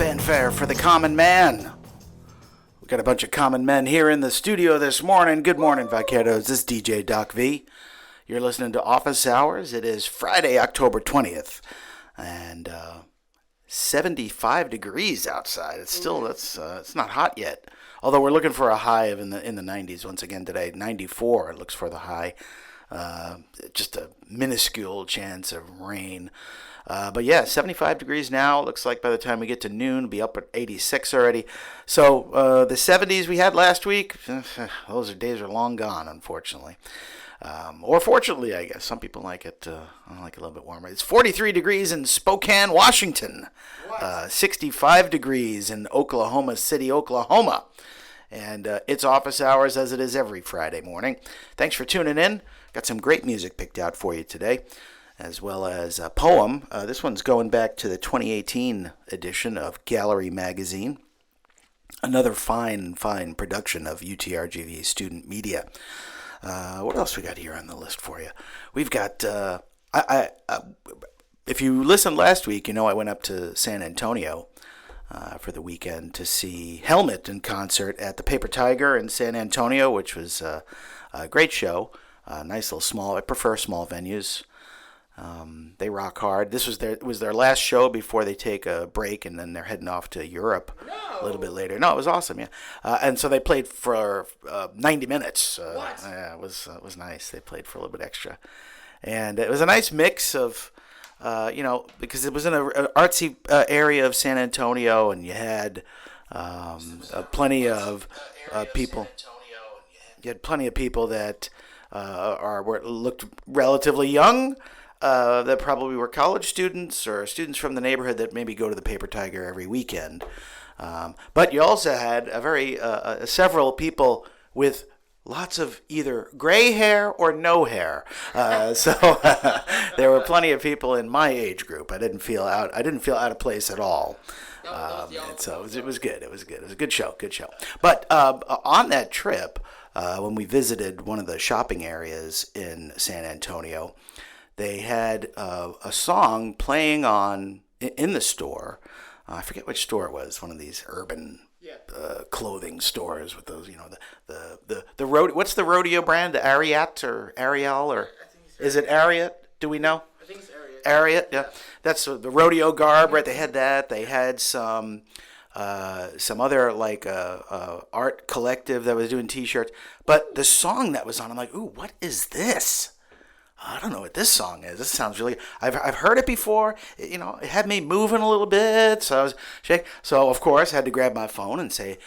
fanfare for the common man. We got a bunch of common men here in the studio this morning. Good morning, Vaqueros. This is DJ Doc V. You're listening to Office Hours. It is Friday, October 20th, and 75 degrees outside. It's still it's not hot yet. Although we're looking for a high of in the 90s once again today. 94 it looks for the high. Just a minuscule chance of rain. But yeah, 75 degrees now. Looks like by the time we get to noon, it'll be up at 86 already. So the 70s we had last week, those days are long gone, unfortunately. Or fortunately, I guess. Some people like it. I like it a little bit warmer. It's 43 degrees in Spokane, Washington. 65 degrees in Oklahoma City, Oklahoma. And it's office hours as it is every Friday morning. Thanks for tuning in. Got some great music picked out for you today, as well as a poem. This one's going back to the 2018 edition of Gallery Magazine. Another fine production of UTRGV Student Media. What else we got here on the list for you? We've got, if you listened last week, you know I went up to San Antonio for the weekend to see Helmet in concert at the Paper Tiger in San Antonio, which was a great show. Nice little small, I prefer small venues. They rock hard. This was their last show before they take a break, and then they're heading off to Europe a little bit later. No, it was awesome, yeah. And so they played for 90 minutes. Yeah, it was nice. They played for a little bit extra, and it was a nice mix of, because it was in an artsy area of San Antonio, and you had plenty of people. You had plenty of people that looked relatively young. That probably were college students or students from the neighborhood that maybe go to the Paper Tiger every weekend. But you also had several people with lots of either gray hair or no hair. So there were plenty of people in my age group. I didn't feel out of place at all. And so it was good. It was good. It was a good show. But on that trip, when we visited one of the shopping areas in San Antonio, they had a song playing in the store. I forget which store it was. One of these urban clothing stores with those, the rodeo. What's the rodeo brand? The Ariat or Ariel, or is it Ariat? Do we know? I think it's Ariat. Ariat, yeah. That's the rodeo garb, right? They had that. They had some other art collective that was doing T-shirts. But the song that was on, I'm like, ooh, what is this? I don't know what this song is. This sounds really. I've heard it before. It had me moving a little bit. So I was shaking. So of course, I had to grab my phone and say,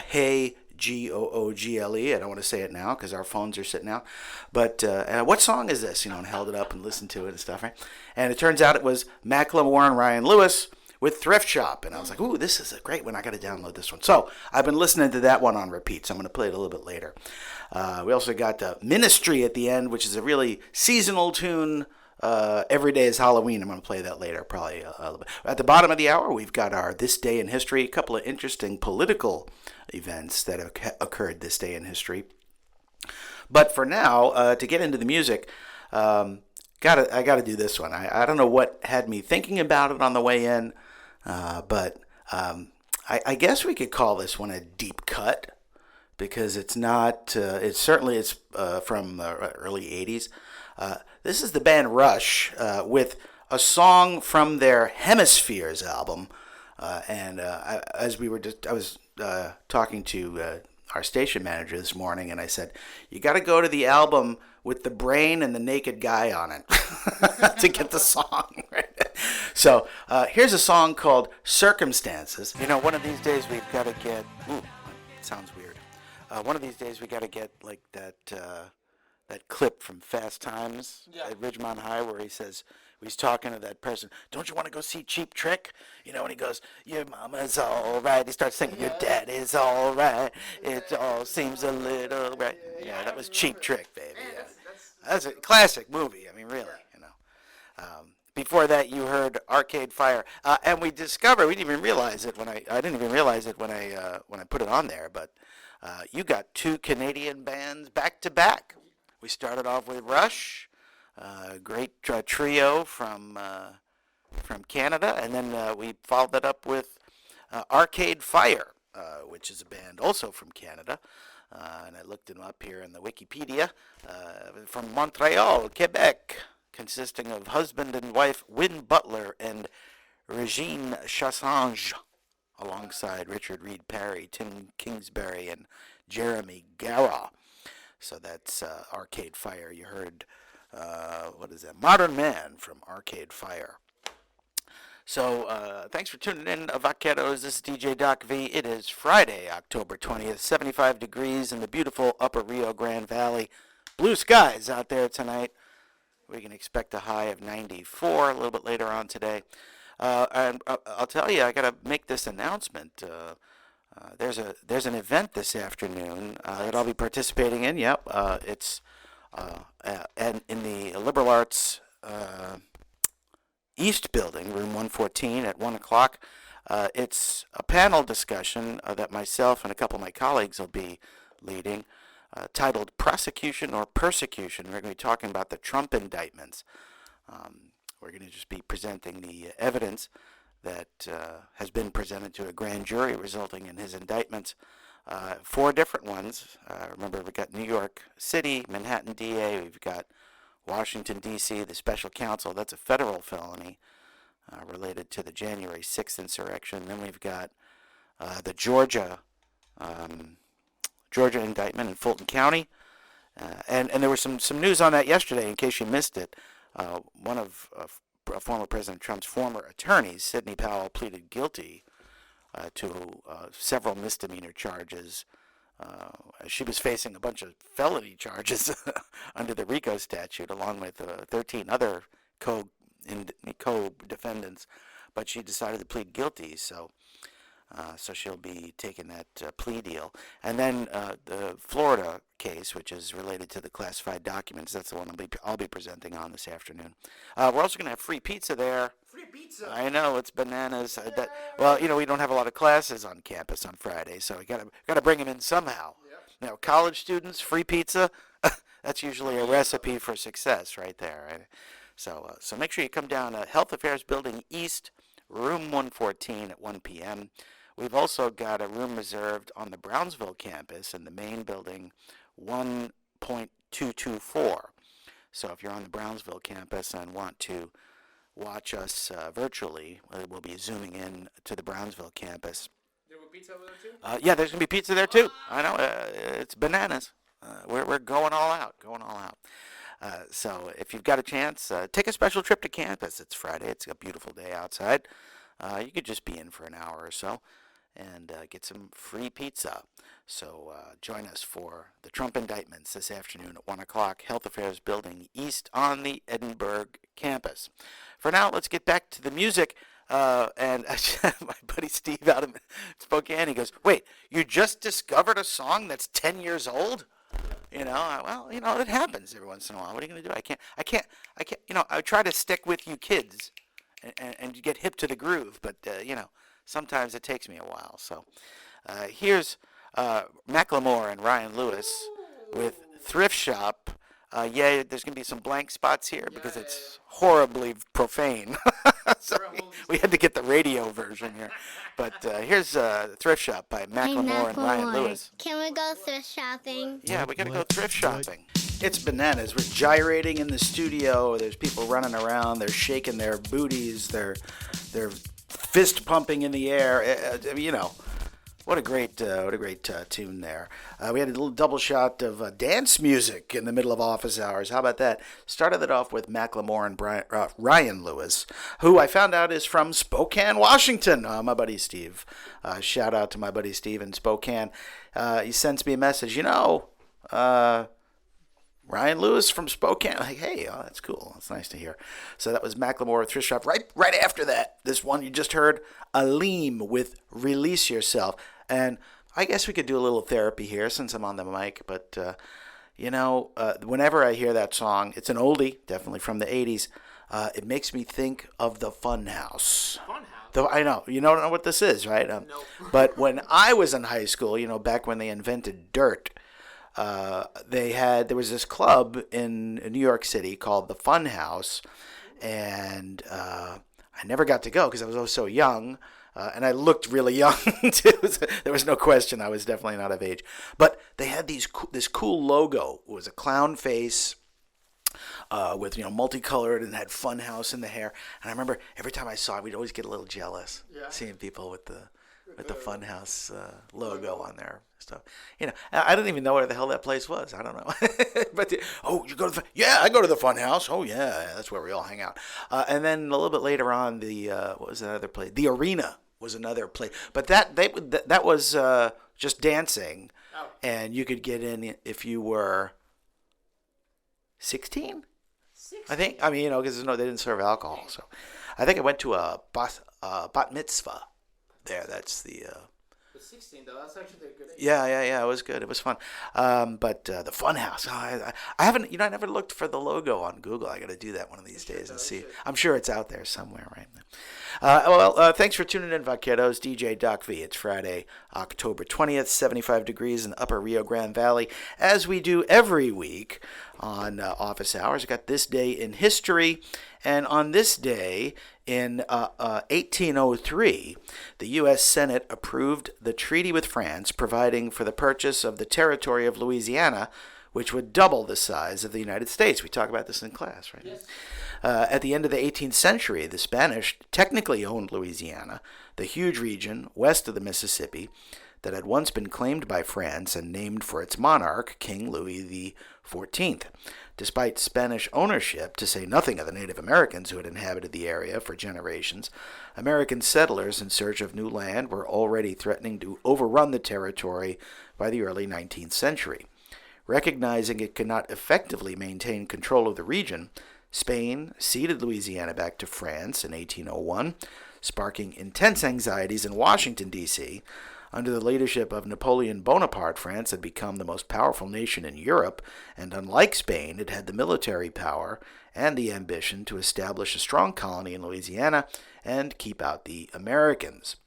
"Hey, Google." I don't want to say it now because our phones are sitting out. But what song is this? And held it up and listened to it and stuff, right? And it turns out it was Macklemore and Ryan Lewis with Thrift Shop. And I was like, ooh, this is a great one. I got to download this one. So I've been listening to that one on repeat. So I'm going to play it a little bit later. We also got Ministry at the end, which is a really seasonal tune. Every day is Halloween. I'm going to play that later, probably a little bit. At the bottom of the hour, we've got our This Day in History, a couple of interesting political events that have occurred this day in history. But for now, to get into the music, I got to do this one. I don't know what had me thinking about it on the way in, but I guess we could call this one a deep cut. Because it's not, it's from the early 80s. This is the band Rush with a song from their Hemispheres album. I was talking to our station manager this morning, and I said, you got to go to the album with the brain and the naked guy on it to get the song. Right? So here's a song called Circumstances. One of these days we've got to get, it sounds weird. One of these days we got to get like that clip from Fast Times at Ridgemont High where he's talking to that person. Don't you want to go see Cheap Trick? And he goes, your mama's all right. He starts singing, your daddy's all right. It all seems a little right. Yeah, that was Cheap Trick, baby. Yeah. That's a classic movie. I mean, really, Before that, you heard Arcade Fire, and we discovered we didn't even realize it when I didn't even realize it when I put it on there, but. You got two Canadian bands back to back. We started off with Rush, great trio from from Canada, and then we followed that up with Arcade Fire, which is a band also from Canada. And I looked them up here in the Wikipedia, from Montreal, Quebec, consisting of husband and wife Win Butler and Regine Chassange, alongside Richard Reed Parry, Tim Kingsbury, and Jeremy Gara. So that's Arcade Fire. You heard, what is that? Modern Man from Arcade Fire. So thanks for tuning in, Vaqueros. This is DJ Doc V. It is Friday, October 20th, 75 degrees in the beautiful upper Rio Grande Valley. Blue skies out there tonight. We can expect a high of 94 a little bit later on today. And I'll tell you, I got to make this announcement. There's an event this afternoon that I'll be participating in. Yep, it's and in the Liberal Arts East Building, room 114 at 1 o'clock. It's a panel discussion that myself and a couple of my colleagues will be leading, titled Prosecution or Persecution. We're going to be talking about the Trump indictments. We're going to just be presenting the evidence that has been presented to a grand jury resulting in his indictments. 4 different ones. Remember, we've got New York City, Manhattan DA, we've got Washington, D.C., the special counsel. That's a federal felony related to the January 6th insurrection. Then we've got the Georgia indictment in Fulton County. And there was some news on that yesterday, in case you missed it. One of former President Trump's former attorneys, Sidney Powell, pleaded guilty to several misdemeanor charges. She was facing a bunch of felony charges under the RICO statute, along with 13 other co-defendants, but she decided to plead guilty, so she'll be taking that plea deal. And then the Florida case, which is related to the classified documents, that's the one I'll be presenting on this afternoon. We're also going to have free pizza there. Free pizza. I know, it's bananas. Well, we don't have a lot of classes on campus on Friday, so we got to bring them in somehow. Yep. College students, free pizza. That's usually a recipe for success, right there. Right? So make sure you come down to Health Affairs Building East, room 114 at 1 p.m. We've also got a room reserved on the Brownsville campus in the main building, 1.224. So if you're on the Brownsville campus and want to watch us virtually, we'll be zooming in to the Brownsville campus. There will be pizza over there too? Yeah, there's going to be pizza there too. I know, it's bananas. We're going all out, so if you've got a chance, take a special trip to campus. It's Friday. It's a beautiful day outside. You could just be in for an hour or so and get some free pizza. So join us for the Trump indictments this afternoon at 1 o'clock, Health Affairs Building East on the Edinburgh campus. For now, let's get back to the music. And my buddy Steve out of Spokane, he goes, "Wait, you just discovered a song that's 10 years old?" Well, it happens every once in a while. What are you going to do? I can't. I try to stick with you kids and get hip to the groove, but, sometimes it takes me a while. So here's Macklemore and Ryan Lewis with Thrift Shop. There's going to be some blank spots here because it's horribly profane. So we had to get the radio version here. But here's Thrift Shop by Macklemore and Ryan Lewis. Can we go thrift shopping? Yeah, we got to go thrift shopping. It's bananas. We're gyrating in the studio. There's people running around. They're shaking their booties. They're fist pumping in the air. What a great tune there. We had a little double shot of dance music in the middle of office hours. How about that? Started it off with Macklemore and Ryan Lewis, who I found out is from Spokane, Washington. My buddy Steve. Shout out to my buddy Steve in Spokane. He sends me a message. Ryan Lewis from Spokane. Like, hey, that's cool. That's nice to hear. So that was Macklemore Thrift Shop. Right after that, this one you just heard, Aleem with Release Yourself. And I guess we could do a little therapy here since I'm on the mic. But, whenever I hear that song, it's an oldie, definitely from the 80s. It makes me think of the Funhouse. Though I know, you don't know what this is, right? No. But when I was in high school, back when they invented dirt, there was this club in New York City called the Funhouse, and I I never got to go because I was so young. And I looked really young, too. There was no question I was definitely not of age. But they had this cool logo. It was a clown face with, multicolored, and had Funhouse in the hair. And I remember every time I saw it, we'd always get a little jealous seeing people with the Funhouse logo on their stuff. I didn't even know where the hell that place was. I don't know. But you go to I go to the Funhouse. Oh yeah, that's where we all hang out. And then a little bit later on, what was that other place? The Arena was another place. But that was just dancing, and you could get in if you were 16. I think. I mean, because they didn't serve alcohol, so I think I went to a bat mitzvah. There, that's the 16 though. That's actually a good age. Yeah. It was good. It was fun. But the Funhouse. I haven't. I never looked for the logo on Google. I got to do that one of these days and see. I'm sure it's out there somewhere, right? Thanks for tuning in, Vaqueros. DJ Doc V. It's Friday, October 20th, 75 degrees in the upper Rio Grande Valley, as we do every week on office hours. I got this day in history, and on this day in 1803, the U.S. Senate approved the treaty with France providing for the purchase of the territory of Louisiana, which would double the size of the United States. We talk about this in class, right? Yes. At the end of the 18th century, the Spanish technically owned Louisiana, the huge region west of the Mississippi that had once been claimed by France and named for its monarch, King Louis XIV. Despite Spanish ownership, to say nothing of the Native Americans who had inhabited the area for generations, American settlers in search of new land were already threatening to overrun the territory by the early 19th century. Recognizing it could not effectively maintain control of the region, Spain ceded Louisiana back to France in 1801, sparking intense anxieties in Washington, D.C. Under the leadership of Napoleon Bonaparte, France had become the most powerful nation in Europe, and unlike Spain, it had the military power and the ambition to establish a strong colony in Louisiana and keep out the Americans.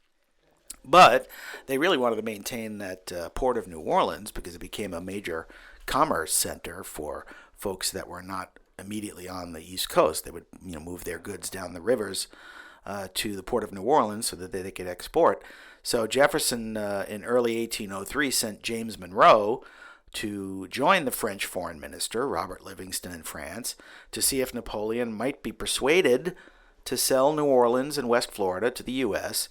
But they really wanted to maintain that port of New Orleans because it became a major commerce center for folks that were not immediately on the East Coast. They would move their goods down the rivers to the port of New Orleans so that they could export. So Jefferson in early 1803 sent James Monroe to join the French foreign minister, Robert Livingston, in France, to see if Napoleon might be persuaded to sell New Orleans and West Florida to the U.S.,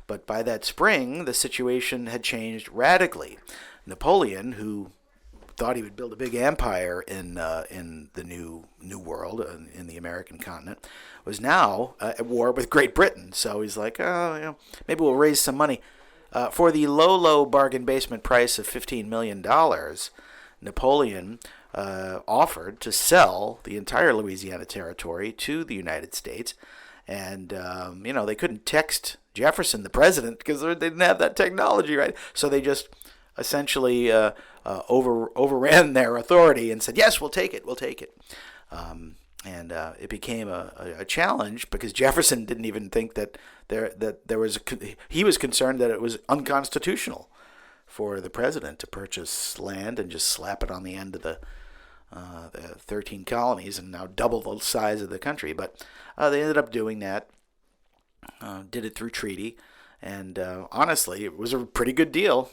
but by that spring, the situation had changed radically. Napoleon, who thought he would build a big empire in the new world, in the American continent, was now at war with Great Britain. So he's like, maybe we'll raise some money. For the low bargain basement price of $15 million, Napoleon offered to sell the entire Louisiana territory to the United States. And, they couldn't text Jefferson, the president, because they didn't have that technology, right? So they just essentially overran their authority and said, yes, we'll take it. And it became a challenge because Jefferson didn't even think that there was he was concerned that it was unconstitutional for the president to purchase land and just slap it on the end of the 13 colonies and now double the size of the country. But they ended up doing that, did it through treaty, and honestly, it was a pretty good deal.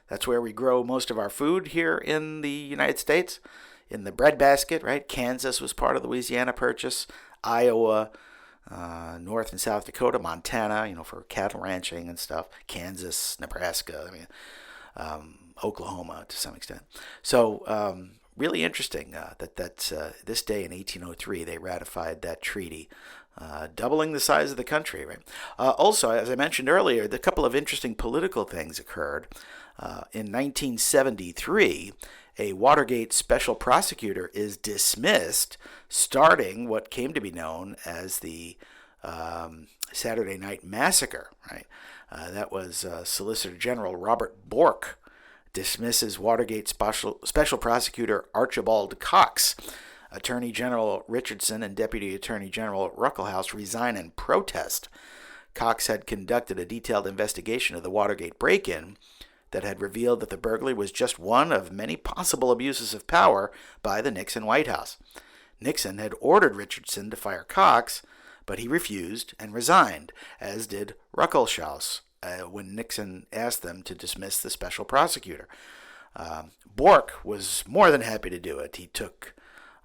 That's where we grow most of our food here in the United States, in the breadbasket, right? Kansas was part of the Louisiana Purchase, Iowa, North and South Dakota, Montana, for cattle ranching and stuff, Kansas, Nebraska, Oklahoma to some extent. So really interesting that this day in 1803 they ratified that treaty, doubling the size of the country. Right. Also, as I mentioned earlier, a couple of interesting political things occurred. In 1973, a Watergate special prosecutor is dismissed, starting what came to be known as the Saturday Night Massacre. Right, that was Solicitor General Robert Bork dismisses Watergate special prosecutor Archibald Cox. Attorney General Richardson and Deputy Attorney General Ruckelshaus resign in protest. Cox had conducted a detailed investigation of the Watergate break-in that had revealed that the burglary was just one of many possible abuses of power by the Nixon White House. Nixon had ordered Richardson to fire Cox, but he refused and resigned, as did Ruckelshaus when Nixon asked them to dismiss the special prosecutor. Bork was more than happy to do it. He took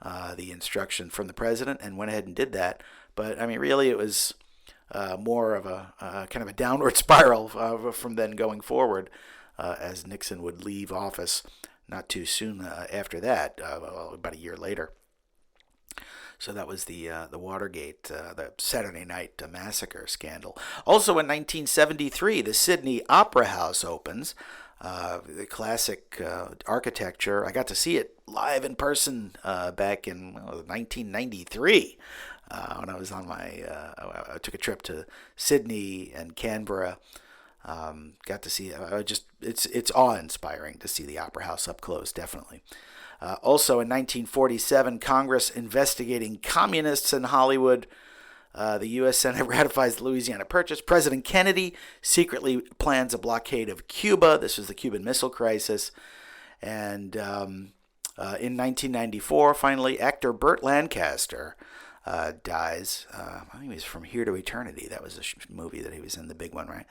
the instruction from the president and went ahead and did that. But, I mean, really it was more of a kind of a downward spiral from then going forward as Nixon would leave office not too soon after that, about a year later. So that was the Watergate, the Saturday Night Massacre scandal. Also in 1973, the Sydney Opera House opens. The classic architecture. I got to see it live in person back in 1993 when I was on I took a trip to Sydney and Canberra. Got to see it. It's awe-inspiring to see the Opera House up close, definitely. Also in 1947, Congress investigating communists in Hollywood. The U.S. Senate ratifies the Louisiana Purchase. President Kennedy secretly plans a blockade of Cuba. This was the Cuban Missile Crisis. And in 1994, finally, actor Burt Lancaster dies. I think he was From Here to Eternity. That was a movie that he was in, the big one, right?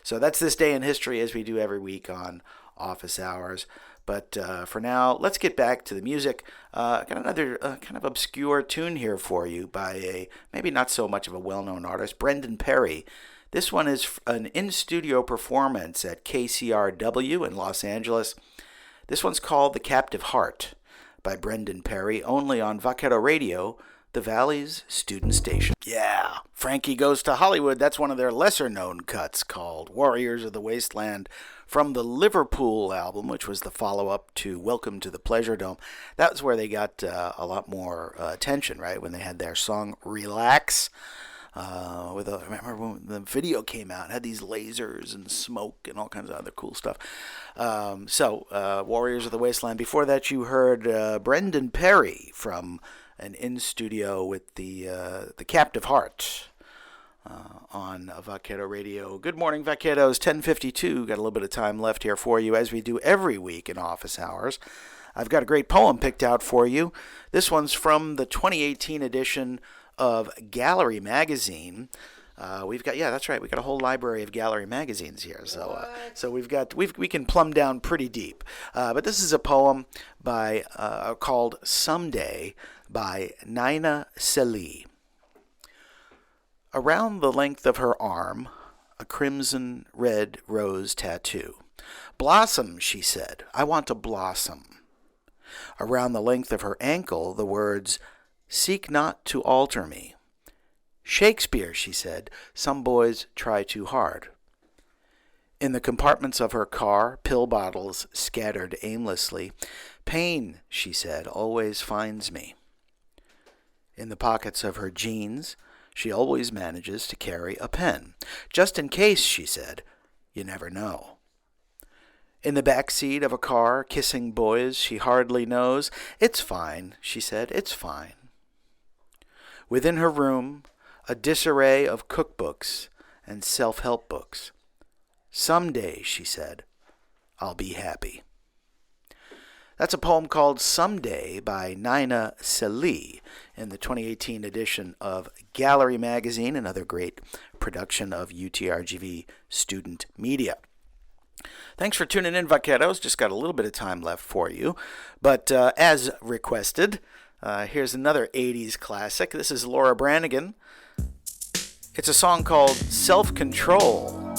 So that's this day in history, as we do every week on Office Hours. But for now, let's get back to the music. Got another kind of obscure tune here for you by a maybe not so much of a well-known artist, Brendan Perry. This one is an in-studio performance at KCRW in Los Angeles. This one's called The Captive Heart by Brendan Perry, only on Vaquero Radio, the Valley's student station. Yeah, Frankie Goes to Hollywood. That's one of their lesser-known cuts called Warriors of the Wasteland from the Liverpool album, which was the follow-up to Welcome to the Pleasure Dome. That's where they got a lot more attention, right, when they had their song Relax. I remember when the video came out, it had these lasers and smoke and all kinds of other cool stuff. Warriors of the Wasteland. Before that, you heard Brendan Perry from an in-studio with the Captive Heart on Vaquero Radio. Good morning, Vaqueros. 10:52. Got a little bit of time left here for you, as we do every week in Office Hours. I've got a great poem picked out for you. This one's from the 2018 edition of Gallery Magazine. We've got a whole library of Gallery magazines here. So we can plumb down pretty deep. But this is a poem by called Someday by Nina Selee. Around the length of her arm, a crimson red rose tattoo. Blossom, she said, I want to blossom. Around the length of her ankle, the words, seek not to alter me. Shakespeare, she said, some boys try too hard. In the compartments of her car, pill bottles scattered aimlessly. Pain, she said, always finds me. In the pockets of her jeans, she always manages to carry a pen. Just in case, she said, you never know. In the back seat of a car, kissing boys she hardly knows. It's fine, she said, it's fine. Within her room, a disarray of cookbooks and self-help books. Someday, she said, I'll be happy. That's a poem called Someday by Nina Selee in the 2018 edition of Gallery Magazine, another great production of UTRGV student media. Thanks for tuning in, Vaqueros. Just got a little bit of time left for you. But as requested, here's another 80s classic. This is Laura Branigan. It's a song called Self-Control.